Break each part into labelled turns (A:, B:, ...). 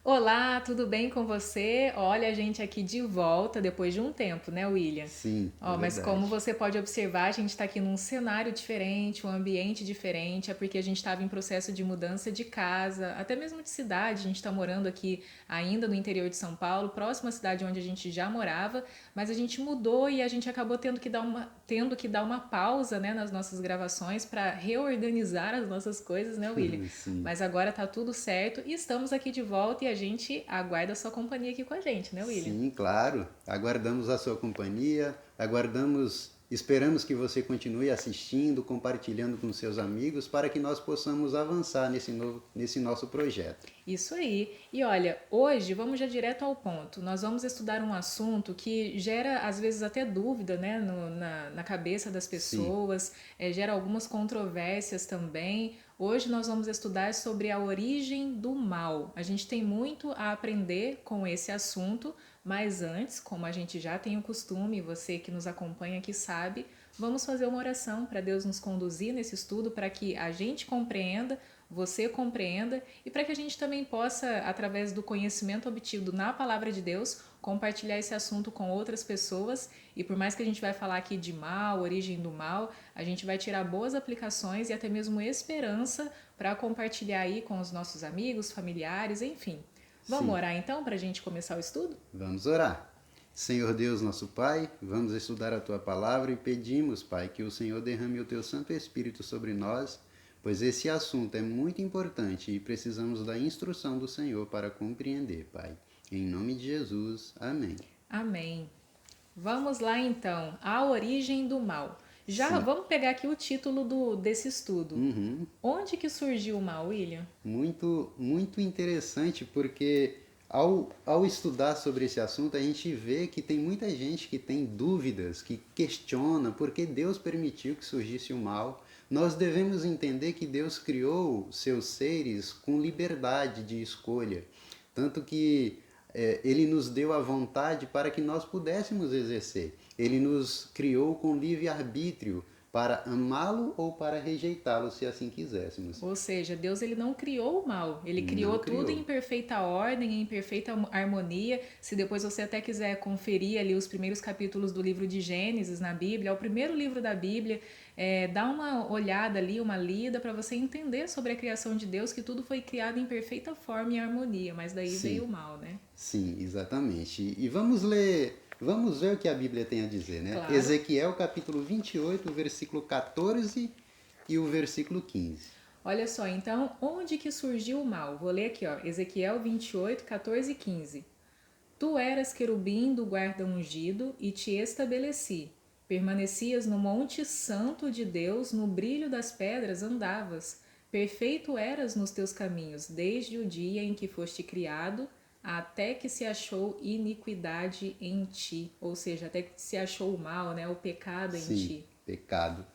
A: Olá, tudo bem com você? Olha a gente aqui de volta depois de um tempo, né, William?
B: Sim, é
A: Mas como
B: verdade.
A: você pode observar, a gente está aqui num cenário diferente, um ambiente diferente, é porque a gente estava em processo de mudança de casa, até mesmo de cidade. A gente está morando aqui ainda no interior de São Paulo, próximo à cidade onde a gente já morava, mas a gente mudou e a gente acabou tendo que dar uma pausa, né, nas nossas gravações para reorganizar as nossas coisas, né, William?
B: Sim,
A: Mas agora tá tudo certo e estamos aqui de volta e a gente aguarda a sua companhia aqui com a gente, né, William?
B: sim, claro. Aguardamos a sua companhia, esperamos que você continue assistindo, compartilhando com seus amigos para que nós possamos avançar nesse nosso projeto.
A: Isso aí. E olha, hoje vamos já direto ao ponto. Nós vamos estudar um assunto que gera, às vezes, até dúvida, né, na cabeça das
B: Sim,
A: pessoas, gera algumas controvérsias também. Hoje nós vamos estudar sobre a origem do mal. A gente tem muito a aprender com esse assunto, mas antes, como a gente já tem o costume, você que nos acompanha aqui sabe, vamos fazer uma oração para Deus nos conduzir nesse estudo, para que a gente compreenda, você compreenda e para que a gente também possa, através do conhecimento obtido na palavra de Deus, compartilhar esse assunto com outras pessoas. E por mais que a gente vai falar aqui de mal, origem do mal, a gente vai tirar boas aplicações e até mesmo esperança para compartilhar aí com os nossos amigos, familiares, enfim. Vamos
B: sim.
A: orar então para a gente começar o estudo?
B: Vamos orar. Senhor Deus, nosso Pai, vamos estudar a tua palavra e pedimos, Pai, que o Senhor derrame o teu Santo Espírito sobre nós, pois esse assunto é muito importante e precisamos da instrução do Senhor para compreender, Pai. Em nome de Jesus, amém.
A: Amém. Vamos lá então, a origem do mal. Já
B: Sim.
A: vamos pegar aqui o título desse estudo.
B: Uhum.
A: Onde que surgiu o mal, William?
B: Muito interessante, porque ao estudar sobre esse assunto, a gente vê que tem muita gente que tem dúvidas, que questiona por que Deus permitiu que surgisse o mal. Nós devemos entender que Deus criou seus seres com liberdade de escolha, tanto que Ele nos deu a vontade para que nós pudéssemos exercer. Ele nos criou com livre-arbítrio para amá-lo ou para rejeitá-lo, se assim quiséssemos.
A: Ou seja, Deus ele não criou o mal, ele criou
B: Não
A: tudo
B: criou.
A: em perfeita ordem, em perfeita harmonia. Se depois você até quiser conferir ali os primeiros capítulos do livro de Gênesis na Bíblia, é o primeiro livro da Bíblia, dá uma olhada ali, uma lida para você entender sobre a criação de Deus, que tudo foi criado em perfeita forma e harmonia, mas daí veio
B: Sim,
A: o mal, né?
B: sim, exatamente. E vamos ver o que a Bíblia tem a dizer, né?
A: Claro.
B: Ezequiel capítulo 28, o versículo 14 e o versículo 15.
A: Olha só, então, onde que surgiu o mal? Vou ler aqui, ó, Ezequiel 28, 14 e 15. Tu eras querubim do guarda ungido e te estabeleci. Permanecias no monte santo de Deus, no brilho das pedras andavas. Perfeito eras nos teus caminhos, desde o dia em que foste criado, até que se achou iniquidade em ti. Ou seja, até que se achou o mal, né? O pecado em
B: Sim,
A: ti.
B: pecado.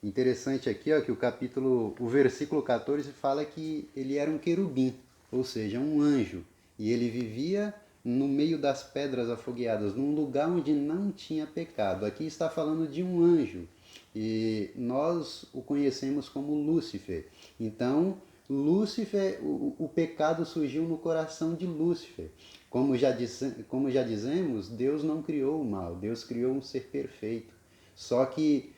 B: Interessante aqui, ó, que o versículo 14 fala que ele era um querubim, ou seja, um anjo, e ele vivia no meio das pedras afogueadas, num lugar onde não tinha pecado. Aqui está falando de um anjo, e nós o conhecemos como Lúcifer. Então, Lúcifer, o pecado surgiu no coração de Lúcifer. Como já dizemos, Deus não criou o mal, Deus criou um ser perfeito. Só que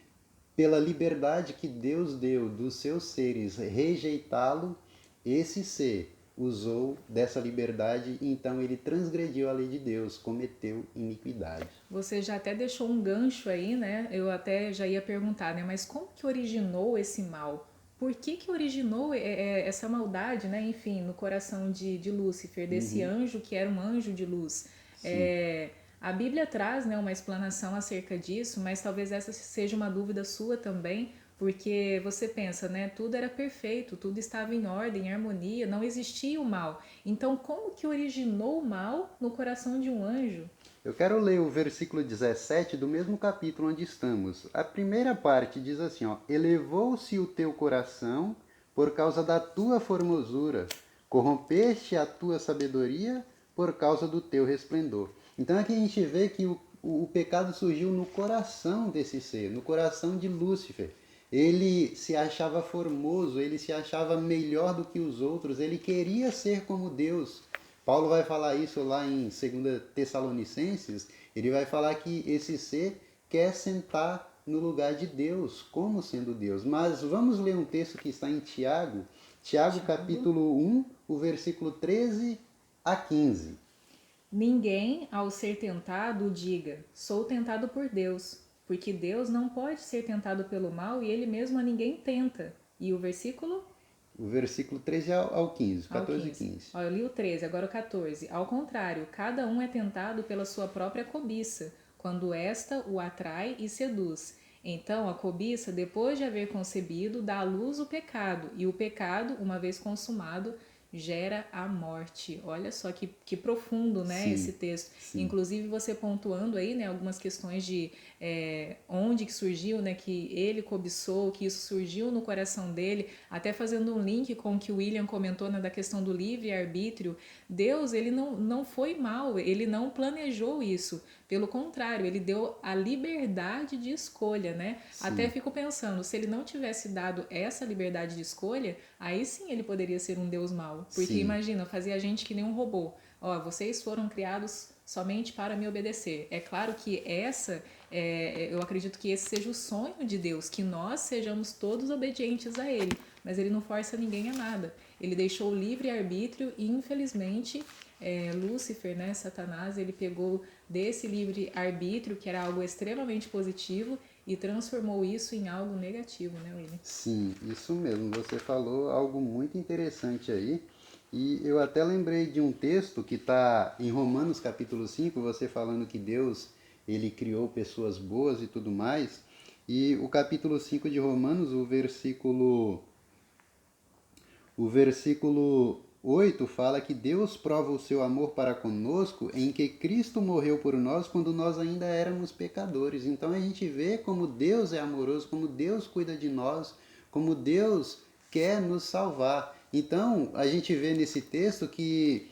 B: pela liberdade que Deus deu dos seus seres rejeitá-lo, esse ser usou dessa liberdade e então ele transgrediu a lei de Deus, cometeu iniquidade.
A: Você já até deixou um gancho aí, né? Eu até já ia perguntar, né? Mas como que originou esse mal? Por que originou essa maldade, né? Enfim, no coração de Lúcifer, desse
B: Uhum,
A: anjo que era um anjo de luz.
B: sim.
A: É, a Bíblia traz, né, uma explanação acerca disso, mas talvez essa seja uma dúvida sua também, porque você pensa, né? Tudo era perfeito, tudo estava em ordem, em harmonia, não existia o mal. Então, como que originou o mal no coração de um anjo?
B: Eu quero ler o versículo 17 do mesmo capítulo onde estamos. A primeira parte diz assim, ó: Elevou-se o teu coração por causa da tua formosura, corrompeste a tua sabedoria por causa do teu resplendor. Então aqui a gente vê que o pecado surgiu no coração desse ser, no coração de Lúcifer. Ele se achava formoso, ele se achava melhor do que os outros, ele queria ser como Deus. Paulo vai falar isso lá em 2 Tessalonicenses, ele vai falar que esse ser quer sentar no lugar de Deus, como sendo Deus. Mas vamos ler um texto que está em Tiago, Tiago
A: Tiago.
B: capítulo 1, o versículo 13 a 15.
A: Ninguém, ao ser tentado, diga: sou tentado por Deus, porque Deus não pode ser tentado pelo mal e ele mesmo a ninguém tenta. E o versículo
B: O versículo 13 ao 15,
A: ao
B: 14 e
A: 15.
B: 15.
A: Ó, eu li o 13, agora o 14. Ao contrário, cada um é tentado pela sua própria cobiça, quando esta o atrai e seduz. Então a cobiça, depois de haver concebido, dá à luz o pecado, e o pecado, uma vez consumado, gera a morte. Olha só que profundo, né, esse
B: Sim,
A: texto.
B: sim,
A: Inclusive você pontuando aí, né, algumas questões de onde que surgiu, né, que ele cobiçou, que isso surgiu no coração dele, até fazendo um link com o que o William comentou, né, da questão do livre-arbítrio. Deus, ele não foi mal, ele não planejou isso. Pelo contrário, ele deu a liberdade de escolha, né? Até
B: sim,
A: fico pensando, se ele não tivesse dado essa liberdade de escolha, aí sim ele poderia ser um Deus mau. Porque
B: sim,
A: imagina, fazia a gente que nem um robô. Ó, vocês foram criados somente para me obedecer. É claro que eu acredito que esse seja o sonho de Deus, que nós sejamos todos obedientes a Ele. Mas Ele não força ninguém a nada. Ele deixou o livre-arbítrio e, infelizmente, Lúcifer, né, Satanás, ele pegou desse livre-arbítrio, que era algo extremamente positivo, e transformou isso em algo negativo, né, William?
B: sim, isso mesmo. Você falou algo muito interessante aí. E eu até lembrei de um texto que está em Romanos capítulo 5, você falando que Deus, ele criou pessoas boas e tudo mais. E o capítulo 5 de Romanos, o versículo 8 fala que Deus prova o seu amor para conosco em que Cristo morreu por nós quando nós ainda éramos pecadores. Então a gente vê como Deus é amoroso, como Deus cuida de nós, como Deus quer nos salvar. Então a gente vê nesse texto que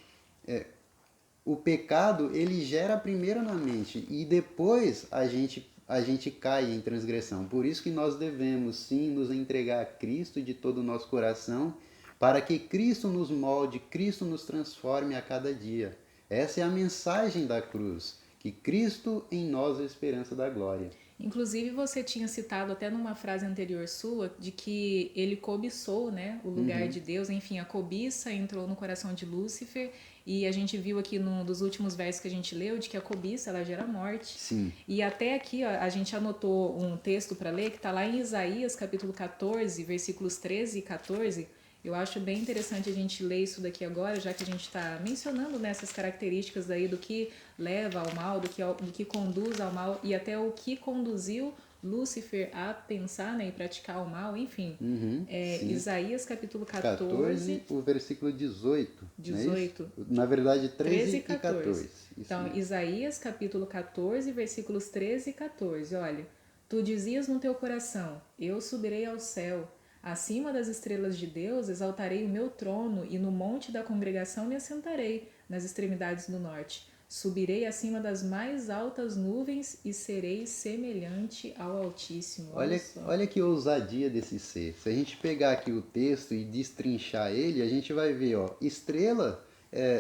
B: o pecado ele gera primeiro na mente e depois a gente cai em transgressão. Por isso que nós devemos sim nos entregar a Cristo de todo o nosso coração, para que Cristo nos molde, Cristo nos transforme a cada dia. Essa é a mensagem da cruz, que Cristo em nós é a esperança da glória.
A: Inclusive, você tinha citado até numa frase anterior sua de que ele cobiçou, né, o lugar
B: Uhum,
A: de Deus. Enfim, a cobiça entrou no coração de Lúcifer e a gente viu aqui num dos últimos versos que a gente leu de que a cobiça ela gera morte.
B: sim.
A: E até aqui ó, a gente anotou um texto para ler que está lá em Isaías capítulo 14, versículos 13 e 14. Eu acho bem interessante a gente ler isso daqui agora, já que a gente está mencionando nessas características daí do que leva ao mal, do que conduz ao mal e até o que conduziu Lúcifer a pensar, né, e praticar o mal, enfim.
B: Uhum, sim.
A: Isaías capítulo 14,
B: 14, o versículo 18, não é isso?
A: 18,
B: Na verdade,
A: 13 e
B: 13 e
A: 14.
B: 14. Isso
A: Então,
B: mesmo.
A: Isaías capítulo 14, versículos 13 e 14. Olha, tu dizias no teu coração: eu subirei ao céu, acima das estrelas de Deus exaltarei o meu trono, e no monte da congregação me assentarei, nas extremidades do norte. Subirei acima das mais altas nuvens e serei semelhante ao Altíssimo. Olha
B: Olha,
A: só.
B: olha que ousadia desse ser. Se a gente pegar aqui o texto e destrinchar ele, a gente vai ver, ó, estrela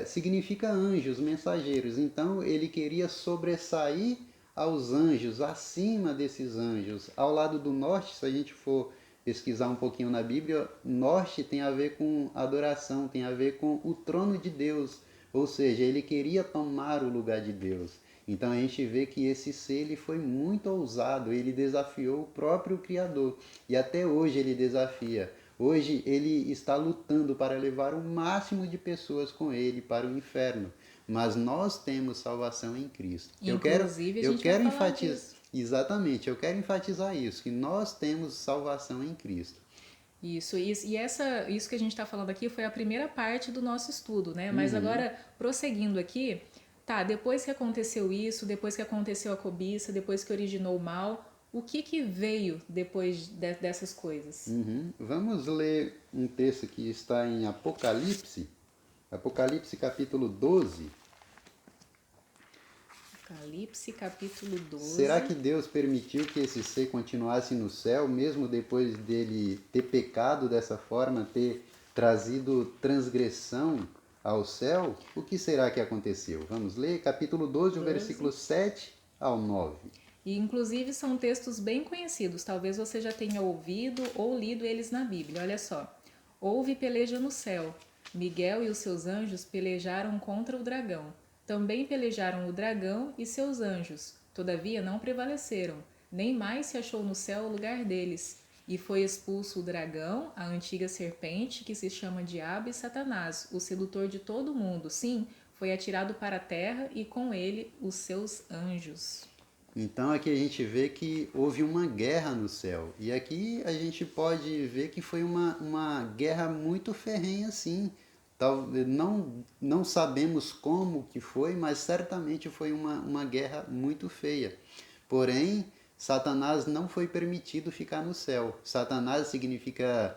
B: significa anjos, mensageiros. Então ele queria sobressair aos anjos, acima desses anjos. Ao lado do norte, se a gente for pesquisar um pouquinho na Bíblia, norte tem a ver com adoração, tem a ver com o trono de Deus. Ou seja, ele queria tomar o lugar de Deus. Então a gente vê que esse ser ele foi muito ousado, ele desafiou o próprio Criador e até hoje ele desafia. Hoje ele está lutando para levar o máximo de pessoas com ele para o inferno, mas nós temos salvação em Cristo. Eu quero,
A: Inclusive, a
B: eu
A: gente vai
B: quero
A: falar
B: enfatizar,
A: disso.
B: exatamente, eu quero enfatizar isso, que nós temos salvação em Cristo.
A: Isso que a gente está falando aqui foi a primeira parte do nosso estudo, né? Mas
B: Uhum.
A: agora, prosseguindo aqui, tá, depois que aconteceu isso, depois que aconteceu a cobiça, depois que originou o mal, o que que veio depois dessas coisas?
B: Uhum. Vamos ler um texto que está em Apocalipse, Apocalipse capítulo 12.
A: Apocalipse, capítulo
B: Será
A: 12.
B: que Deus permitiu que esse ser continuasse no céu, mesmo depois dele ter pecado dessa forma, ter trazido transgressão ao céu, o que será que aconteceu? Vamos ler capítulo 12, o
A: 12.
B: versículo 7 ao 9.
A: E inclusive são textos bem conhecidos, talvez você já tenha ouvido ou lido eles na Bíblia. Olha só. Houve peleja no céu. Miguel e os seus anjos pelejaram contra o dragão. Também pelejaram o dragão e seus anjos. Todavia não prevaleceram, nem mais se achou no céu o lugar deles. E foi expulso o dragão, a antiga serpente, que se chama Diabo e Satanás, o sedutor de todo mundo. Sim, foi atirado para a terra e com ele os seus anjos.
B: Então aqui a gente vê que houve uma guerra no céu. E aqui a gente pode ver que foi uma guerra muito ferrenha, sim. Não sabemos como que foi, mas certamente foi uma guerra muito feia. Porém, Satanás não foi permitido ficar no céu. Satanás significa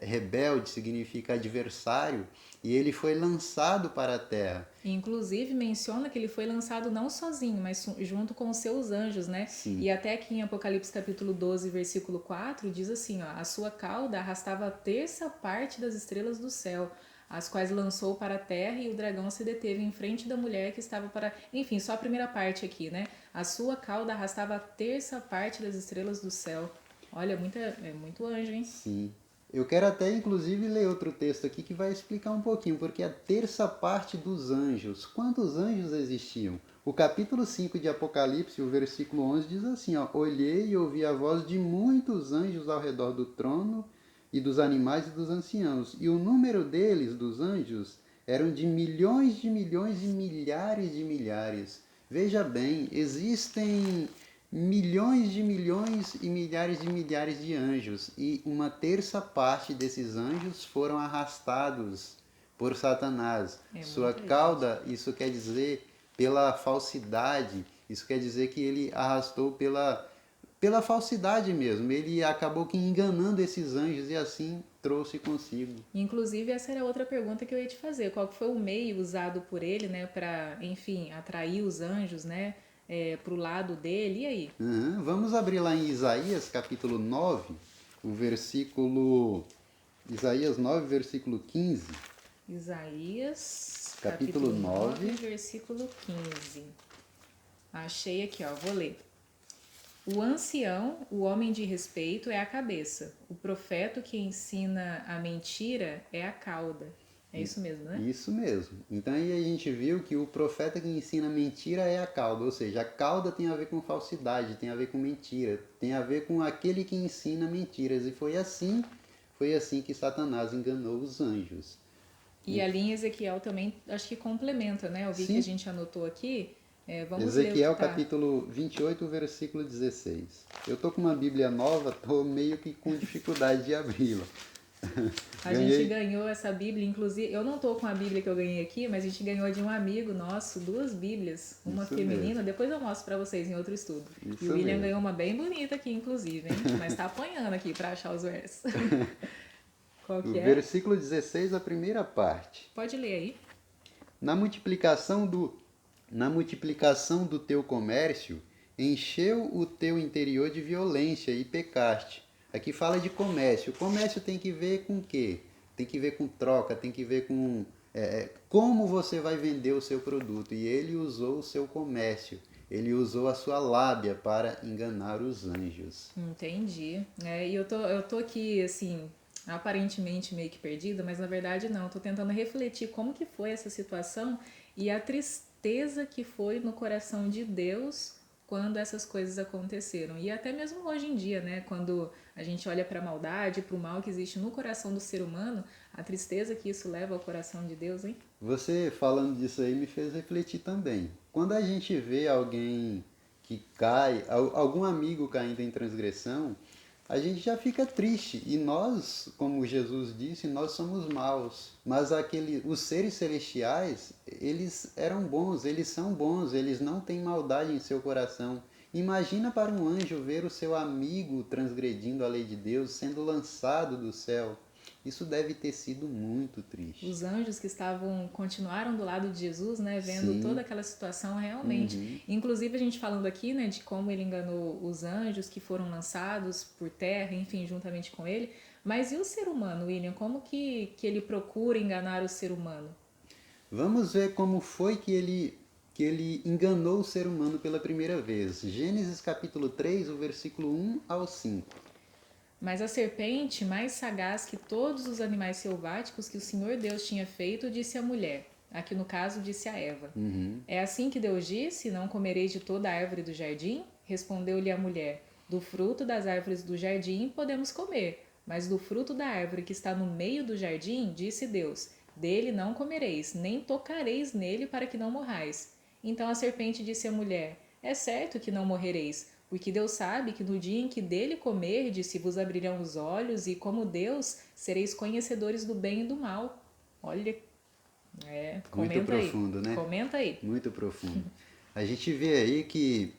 B: rebelde, significa adversário, e ele foi lançado para a terra.
A: Inclusive menciona que ele foi lançado não sozinho, mas junto com os seus anjos, né?
B: Sim.
A: E até aqui em Apocalipse capítulo 12, versículo 4, diz assim, ó, a sua cauda arrastava a terça parte das estrelas do céu, as quais lançou para a terra, e o dragão se deteve em frente da mulher que estava para... Enfim, só a primeira parte aqui, né? A sua cauda arrastava a terça parte das estrelas do céu. Olha, é muito anjo, hein?
B: Sim. Eu quero até inclusive ler outro texto aqui que vai explicar um pouquinho, porque a terça parte dos anjos, quantos anjos existiam? O capítulo 5 de Apocalipse, o versículo 11 diz assim, ó, olhei e ouvi a voz de muitos anjos ao redor do trono e dos animais e dos anciãos, e o número deles, dos anjos, eram de milhões e milhares de milhares. Veja bem, existem milhões e milhares de anjos, e uma terça parte desses anjos foram arrastados por Satanás. Sua cauda, isso quer dizer pela falsidade, isso quer dizer que ele arrastou pela falsidade mesmo. Ele acabou que enganando esses anjos e assim trouxe consigo.
A: Inclusive, essa era outra pergunta que eu ia te fazer. Qual que foi o meio usado por ele, né, para, enfim, atrair os anjos, né, para o lado dele? E aí?
B: Vamos abrir lá em Isaías, capítulo 9, o versículo... Isaías 9, versículo 15.
A: Isaías,
B: Capítulo 9,
A: versículo 15. Achei aqui, ó, vou ler. O ancião, o homem de respeito, é a cabeça. O profeta que ensina a mentira é a cauda. É isso mesmo, né?
B: Isso mesmo. Então aí a gente viu que o profeta que ensina mentira é a cauda, ou seja, a cauda tem a ver com falsidade, tem a ver com mentira, tem a ver com aquele que ensina mentiras. E foi assim que Satanás enganou os anjos.
A: E ali em Ezequiel também acho que complementa, né? Eu vi que a gente anotou aqui. Vamos ler o
B: Ezequiel
A: que tá.
B: capítulo 28, versículo 16. Eu tô com uma Bíblia nova, tô meio que com dificuldade de abri-la.
A: A gente ganhou essa Bíblia, inclusive, eu não tô com a Bíblia que eu ganhei aqui, mas a gente ganhou de um amigo nosso, 2 Bíblias, uma
B: Isso
A: feminina,
B: mesmo.
A: depois eu mostro pra vocês em outro estudo.
B: Isso
A: E o William
B: mesmo.
A: ganhou uma bem bonita aqui, inclusive, hein? Mas tá apanhando aqui pra achar os versos. Qual
B: O
A: que é?
B: versículo 16, a primeira parte.
A: Pode ler aí.
B: Na multiplicação do teu comércio, encheu o teu interior de violência e pecaste. Aqui fala de comércio. O comércio tem que ver com o quê? Tem que ver com troca, tem que ver com como você vai vender o seu produto. E ele usou o seu comércio. Ele usou a sua lábia para enganar os anjos.
A: Entendi. E eu tô aqui, assim, aparentemente meio que perdida, mas na verdade não. Tô tentando refletir como que foi essa situação e a tristeza que foi no coração de Deus quando essas coisas aconteceram. E até mesmo hoje em dia, né? Quando a gente olha para a maldade, para o mal que existe no coração do ser humano, a tristeza que isso leva ao coração de Deus, hein?
B: Você falando disso aí me fez refletir também. Quando a gente vê alguém que cai, algum amigo caindo em transgressão, a gente já fica triste. E nós, como Jesus disse, nós somos maus. Mas os seres celestiais, eles eram bons, eles são bons, eles não têm maldade em seu coração. Imagina para um anjo ver o seu amigo transgredindo a lei de Deus, sendo lançado do céu. Isso deve ter sido muito triste.
A: Os anjos que continuaram do lado de Jesus, né, vendo toda aquela situação realmente. Inclusive a gente falando aqui, né, de como ele enganou os anjos que foram lançados por terra, enfim, juntamente com ele. Mas e o ser humano, William? Como que ele procura enganar o ser humano?
B: Vamos ver como foi que ele enganou o ser humano pela primeira vez. Gênesis capítulo 3, o versículo 1 ao 5.
A: Mas a serpente, mais sagaz que todos os animais selváticos que o Senhor Deus tinha feito, disse à mulher. Aqui no caso, disse a Eva: É assim que Deus disse: Não comereis de toda a árvore do jardim? Respondeu-lhe a mulher: Do fruto das árvores do jardim podemos comer, mas do fruto da árvore que está no meio do jardim, disse Deus: Dele não comereis, nem tocareis nele para que não morrais. Então a serpente disse à mulher: É certo que não morrereis, porque Deus sabe que no dia em que dele comerdes, se vos abrirão os olhos, e como Deus, sereis conhecedores do bem e do mal. Olha,
B: Muito
A: comenta aí.
B: profundo, né?
A: Comenta aí.
B: Muito profundo. A gente vê aí que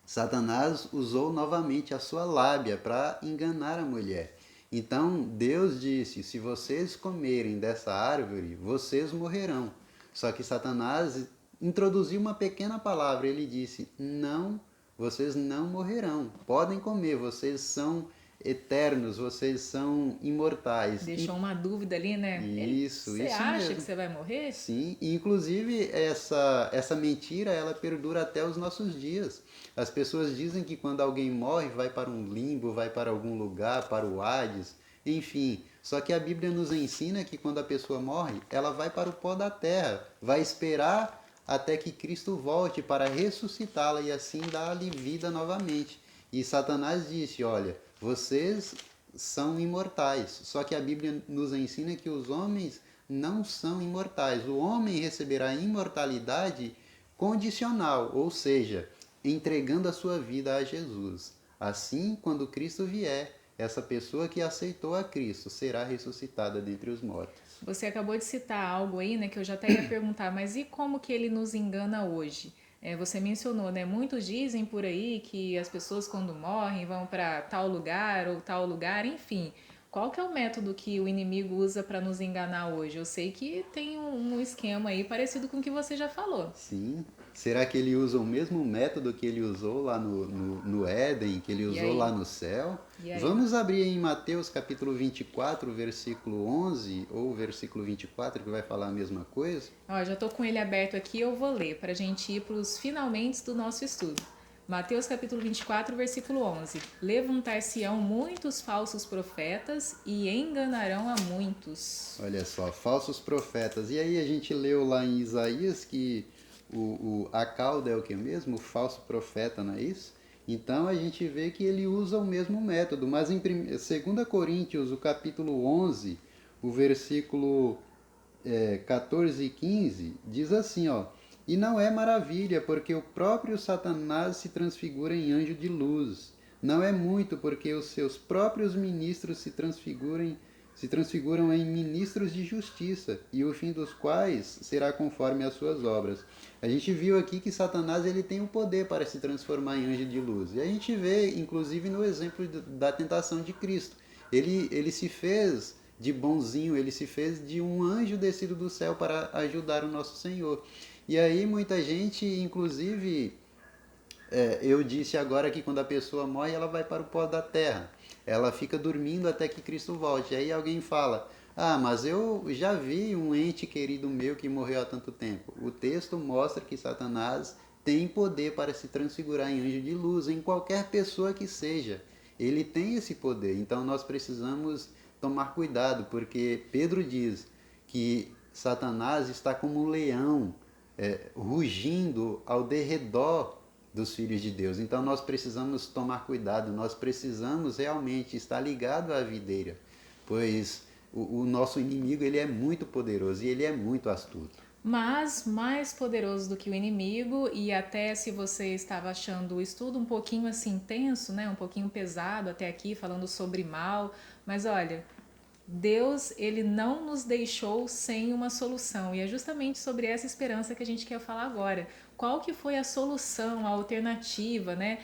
B: Satanás usou novamente a sua lábia para enganar a mulher. Então Deus disse: se vocês comerem dessa árvore, vocês morrerão. Só que Satanás introduziu uma pequena palavra. Ele disse: não, vocês não morrerão. Podem comer, vocês são eternos, vocês são imortais.
A: Deixou uma dúvida ali, né? Você
B: Isso
A: acha
B: mesmo.
A: que você vai morrer?
B: Sim, e inclusive essa mentira ela perdura até os nossos dias. As pessoas dizem que quando alguém morre vai para um limbo, vai para algum lugar, para o Hades, enfim. Só que a Bíblia nos ensina que quando a pessoa morre, ela vai para o pó da terra, vai esperar até que Cristo volte para ressuscitá-la e assim dar-lhe vida novamente. E Satanás disse: olha, vocês são imortais. Só que a Bíblia nos ensina que os homens não são imortais. O homem receberá a imortalidade condicional, ou seja, entregando a sua vida a Jesus. Assim, quando Cristo vier, essa pessoa que aceitou a Cristo será ressuscitada dentre os mortos.
A: Você acabou de citar algo aí, né, que eu já até ia perguntar, mas e como que ele nos engana hoje? Você mencionou, né? Muitos dizem por aí que as pessoas quando morrem vão para tal lugar ou tal lugar, enfim. Qual que é o método que o inimigo usa para nos enganar hoje? Eu sei que tem um esquema aí parecido com o que você já falou.
B: Sim. Será que ele usa o mesmo método que ele usou lá no Éden, que ele
A: E
B: usou lá
A: aí?
B: no céu?
A: E aí?
B: Vamos abrir em Mateus capítulo 24, versículo 11, ou versículo 24, que vai falar a mesma coisa.
A: Ó, já estou com ele aberto aqui, eu vou ler para a gente ir para os finalmente do nosso estudo. Mateus capítulo 24, versículo 11. Levantar-se-ão muitos falsos profetas e enganarão a muitos.
B: Olha só, falsos profetas. E aí a gente leu lá em Isaías que a cauda é o que mesmo? O falso profeta, não é isso? Então a gente vê que ele usa o mesmo método, mas em 2 Coríntios, o capítulo 11, o versículo 14 e 15, diz assim, ó: E não é maravilha, porque o próprio Satanás se transfigura em anjo de luz. Não é muito, porque os seus próprios ministros se transfiguram em ministros de justiça, e o fim dos quais será conforme as suas obras. A gente viu aqui que Satanás ele tem o poder para se transformar em anjo de luz. E a gente vê, inclusive, no exemplo da tentação de Cristo. Ele se fez de bonzinho, ele se fez de um anjo descido do céu para ajudar o nosso Senhor. E aí muita gente, inclusive, eu disse agora que quando a pessoa morre, ela vai para o pó da terra. Ela fica dormindo até que Cristo volte. Aí alguém fala: ah, mas eu já vi um ente querido meu que morreu há tanto tempo. O texto mostra que Satanás tem poder para se transfigurar em anjo de luz, em qualquer pessoa que seja. Ele tem esse poder. Então nós precisamos tomar cuidado, porque Pedro diz que Satanás está como um leão, rugindo ao derredor dos filhos de Deus. Então nós precisamos tomar cuidado, nós precisamos realmente estar ligado à videira, pois o nosso inimigo ele é muito poderoso e ele é muito astuto.
A: Mas mais poderoso do que o inimigo, e até se você estava achando o estudo um pouquinho assim tenso, né, um pouquinho pesado até aqui, falando sobre mal, mas olha, Deus, ele não nos deixou sem uma solução, e é justamente sobre essa esperança que a gente quer falar agora. Qual que foi a solução, a alternativa, né?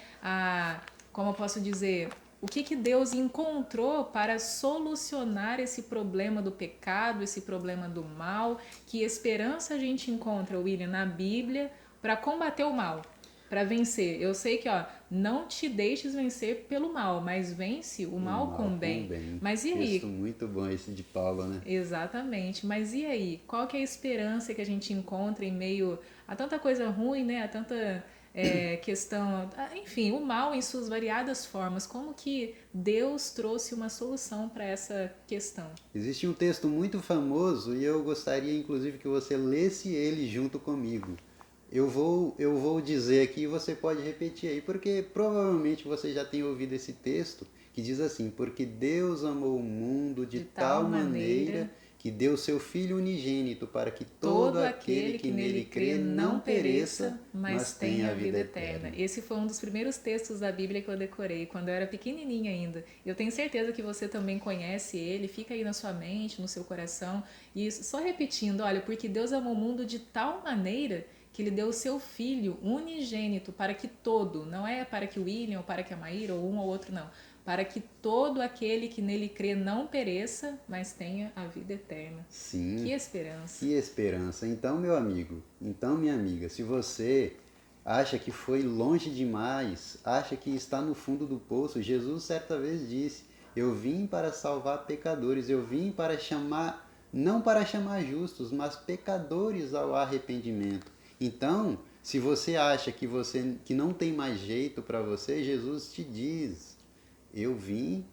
A: Como eu posso dizer, o que Deus encontrou para solucionar esse problema do pecado, esse problema do mal? Que esperança a gente encontra, William, na Bíblia para combater o mal? para vencer. Eu sei que, ó, não te deixes vencer pelo mal, mas vence o
B: O
A: mal com
B: mal
A: o
B: com o
A: bem.
B: bem.
A: Mas e
B: Texto
A: aí?
B: muito bom esse de Paulo, né?
A: Exatamente. Mas e aí? Qual que é a esperança que a gente encontra em meio a tanta coisa ruim, né? A tanta questão, enfim, o mal em suas variadas formas. Como que Deus trouxe uma solução para essa questão?
B: Existe um texto muito famoso e eu gostaria inclusive que você lesse ele junto comigo. Eu vou dizer aqui e você pode repetir aí, porque provavelmente você já tem ouvido esse texto que diz assim: Porque Deus amou o mundo de
A: De tal
B: tal maneira
A: maneira,
B: que deu seu Filho unigênito para que todo
A: todo
B: aquele
A: aquele
B: que
A: que nele
B: nele
A: crê
B: crê
A: não
B: não pereça,
A: pereça, mas
B: mas tenha
A: tenha
B: a
A: a
B: vida
A: vida eterna.
B: eterna.
A: Esse foi um dos primeiros textos da Bíblia que eu decorei quando eu era pequenininha ainda. Eu tenho certeza que você também conhece ele, fica aí na sua mente, no seu coração. E só repetindo, olha, porque Deus amou o mundo de tal maneira que ele deu o seu filho unigênito para que todo, não é para que o William ou para que a Maíra ou um ou outro, não, para que todo aquele que nele crê não pereça, mas tenha a vida eterna. Que
B: Sim,
A: esperança!
B: que esperança. Então, meu amigo, então, minha amiga, se você acha que foi longe demais, acha que está no fundo do poço, Jesus certa vez disse: Eu vim para salvar pecadores, eu vim para chamar, não para chamar justos, mas pecadores ao arrependimento. Então, se você acha que não tem mais jeito para você, Jesus te diz: Eu vim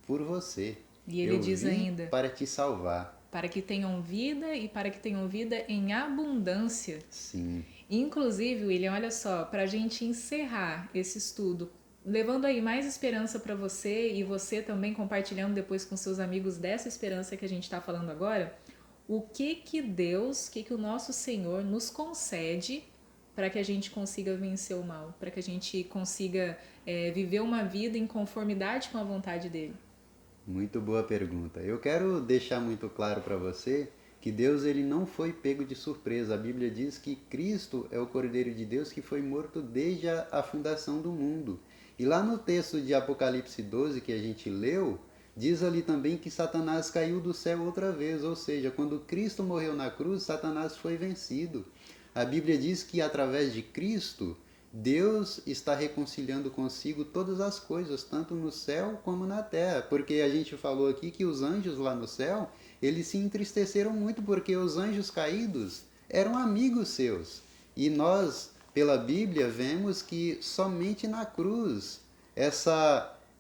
B: por você.
A: E ele
B: Eu
A: diz
B: vim
A: ainda:
B: para te salvar.
A: para que tenham vida e para que tenham vida em abundância.
B: Sim,
A: Inclusive, William, olha só, para a gente encerrar esse estudo, levando aí mais esperança para você e você também compartilhando depois com seus amigos dessa esperança que a gente está falando agora, o que Deus, o que o nosso Senhor nos concede para que a gente consiga vencer o mal, para que a gente consiga viver uma vida em conformidade com a vontade dele.
B: muito boa pergunta. Eu quero deixar muito claro para você que Deus ele não foi pego de surpresa. A Bíblia diz que Cristo é o Cordeiro de Deus que foi morto desde a fundação do mundo. E lá no texto de Apocalipse 12 que a gente leu, diz ali também que Satanás caiu do céu outra vez, ou seja, quando Cristo morreu na cruz, Satanás foi vencido. A Bíblia diz que através de Cristo, Deus está reconciliando consigo todas as coisas, tanto no céu como na terra. Porque a gente falou aqui que os anjos lá no céu, eles se entristeceram muito porque os anjos caídos eram amigos seus. E nós, pela Bíblia, vemos que somente na cruz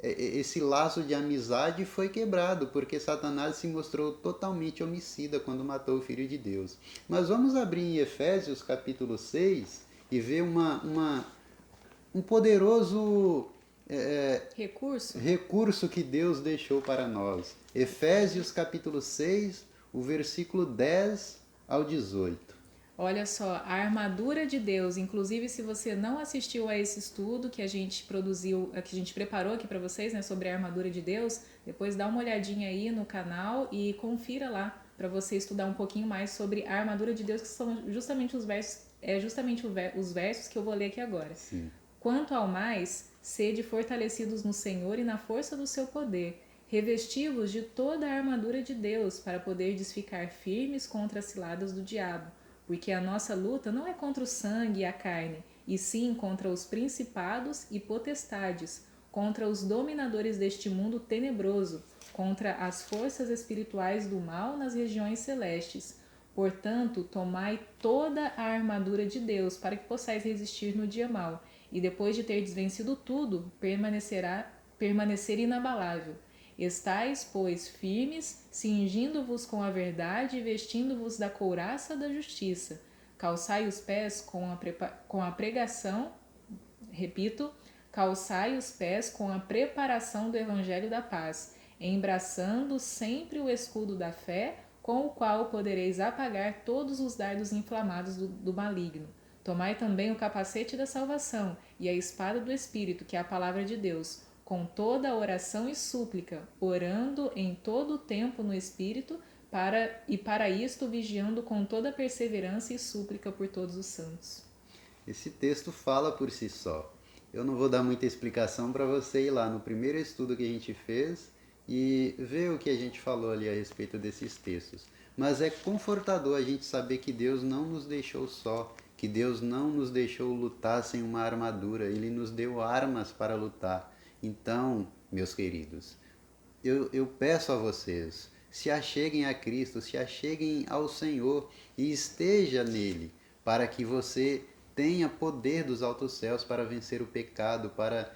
B: esse laço de amizade foi quebrado, porque Satanás se mostrou totalmente homicida quando matou o Filho de Deus. Mas vamos abrir em Efésios capítulo 6 e ver um poderoso
A: Recurso?
B: recurso que Deus deixou para nós. Efésios capítulo 6, o versículo 10 ao 18.
A: Olha só, a armadura de Deus. Inclusive, se você não assistiu a esse estudo que a gente produziu, que a gente preparou aqui para vocês, né, sobre a armadura de Deus, depois dá uma olhadinha aí no canal e confira lá para você estudar um pouquinho mais sobre a armadura de Deus, que são justamente os versos, os versos que eu vou ler aqui agora.
B: Sim.
A: Quanto ao mais, sede fortalecidos no Senhor e na força do seu poder. Revesti-vos de toda a armadura de Deus, para poderdes ficar firmes contra as ciladas do diabo. Porque a nossa luta não é contra o sangue e a carne, e sim contra os principados e potestades, contra os dominadores deste mundo tenebroso, contra as forças espirituais do mal nas regiões celestes. Portanto, tomai toda a armadura de Deus, para que possais resistir no dia mau, e depois de terdes vencido tudo, permanecer inabalável. Estais, pois, firmes, cingindo-vos com a verdade e vestindo-vos da couraça da justiça. Calçai os pés com a pregação, repito, calçai os pés com a preparação do evangelho da paz, embraçando sempre o escudo da fé, com o qual podereis apagar todos os dardos inflamados do maligno. Tomai também o capacete da salvação e a espada do Espírito, que é a palavra de Deus, com toda a oração e súplica, orando em todo o tempo no Espírito, para isto vigiando com toda perseverança e súplica por todos os santos.
B: Esse texto fala por si só. Eu não vou dar muita explicação para você ir lá no primeiro estudo que a gente fez e ver o que a gente falou ali a respeito desses textos. Mas é confortador a gente saber que Deus não nos deixou só, que Deus não nos deixou lutar sem uma armadura, Ele nos deu armas para lutar. Então, meus queridos, eu peço a vocês, se acheguem a Cristo, se acheguem ao Senhor e esteja nele, para que você tenha poder dos altos céus para vencer o pecado, para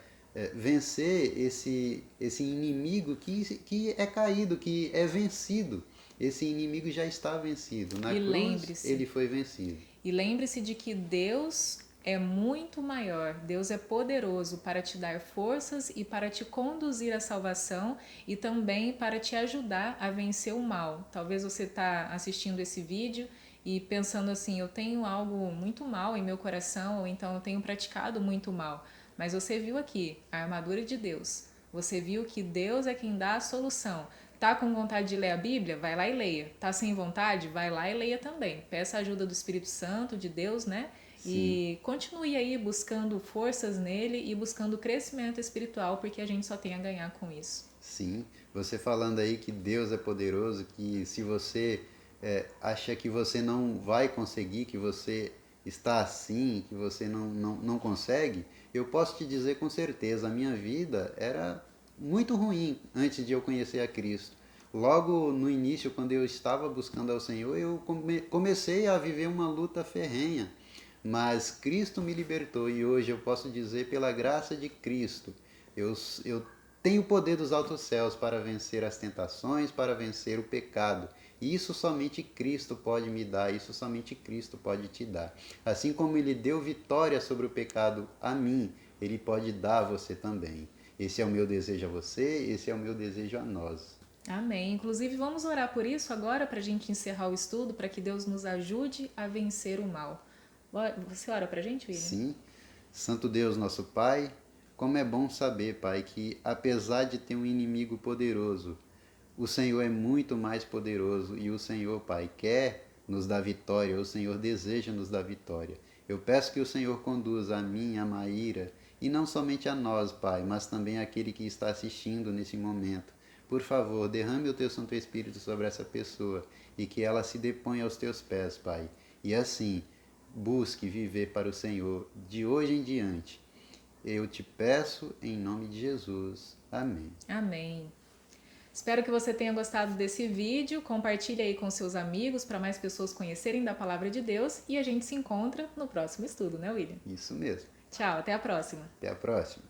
B: vencer esse inimigo que é caído, que é vencido. Esse inimigo já está vencido. Na
A: E
B: cruz,
A: lembre-se,
B: ele foi vencido.
A: e lembre-se de que Deus é muito maior. Deus é poderoso para te dar forças e para te conduzir à salvação e também para te ajudar a vencer o mal. Talvez você está assistindo esse vídeo e pensando assim, eu tenho algo muito mal em meu coração, ou então eu tenho praticado muito mal. Mas você viu aqui a armadura de Deus. Você viu que Deus é quem dá a solução. Tá com vontade de ler a Bíblia? Vai lá e leia. Tá sem vontade? Vai lá e leia também. Peça a ajuda do Espírito Santo, de Deus, né?
B: Sim.
A: E continue aí buscando forças nele e buscando crescimento espiritual, porque a gente só tem a ganhar com isso.
B: Sim, você falando aí que Deus é poderoso, que se você acha que você não vai conseguir, que você está assim, que você não consegue, eu posso te dizer com certeza, a minha vida era muito ruim antes de eu conhecer a Cristo. Logo no início, quando eu estava buscando ao Senhor, eu comecei a viver uma luta ferrenha, mas Cristo me libertou e hoje eu posso dizer, pela graça de Cristo, eu tenho o poder dos altos céus para vencer as tentações, para vencer o pecado. E isso somente Cristo pode me dar, isso somente Cristo pode te dar. Assim como Ele deu vitória sobre o pecado a mim, Ele pode dar a você também. Esse é o meu desejo a você, esse é o meu desejo a nós.
A: Amém. Inclusive, vamos orar por isso agora para a gente encerrar o estudo, para que Deus nos ajude a vencer o mal. Você ora para a gente, William?
B: Sim, Santo Deus, nosso Pai, como é bom saber, Pai, que apesar de ter um inimigo poderoso, o Senhor é muito mais poderoso e o Senhor, Pai, quer nos dar vitória, o Senhor deseja nos dar vitória. Eu peço que o Senhor conduza a mim, a Maíra, e não somente a nós, Pai, mas também aquele que está assistindo nesse momento. Por favor, derrame o teu Santo Espírito sobre essa pessoa e que ela se deponha aos teus pés, Pai. E assim, busque viver para o Senhor de hoje em diante. Eu te peço em nome de Jesus. Amém.
A: Amém. Espero que você tenha gostado desse vídeo. Compartilhe aí com seus amigos para mais pessoas conhecerem da Palavra de Deus. E a gente se encontra no próximo estudo, né, William?
B: Isso mesmo.
A: Tchau, até a próxima.
B: Até a próxima.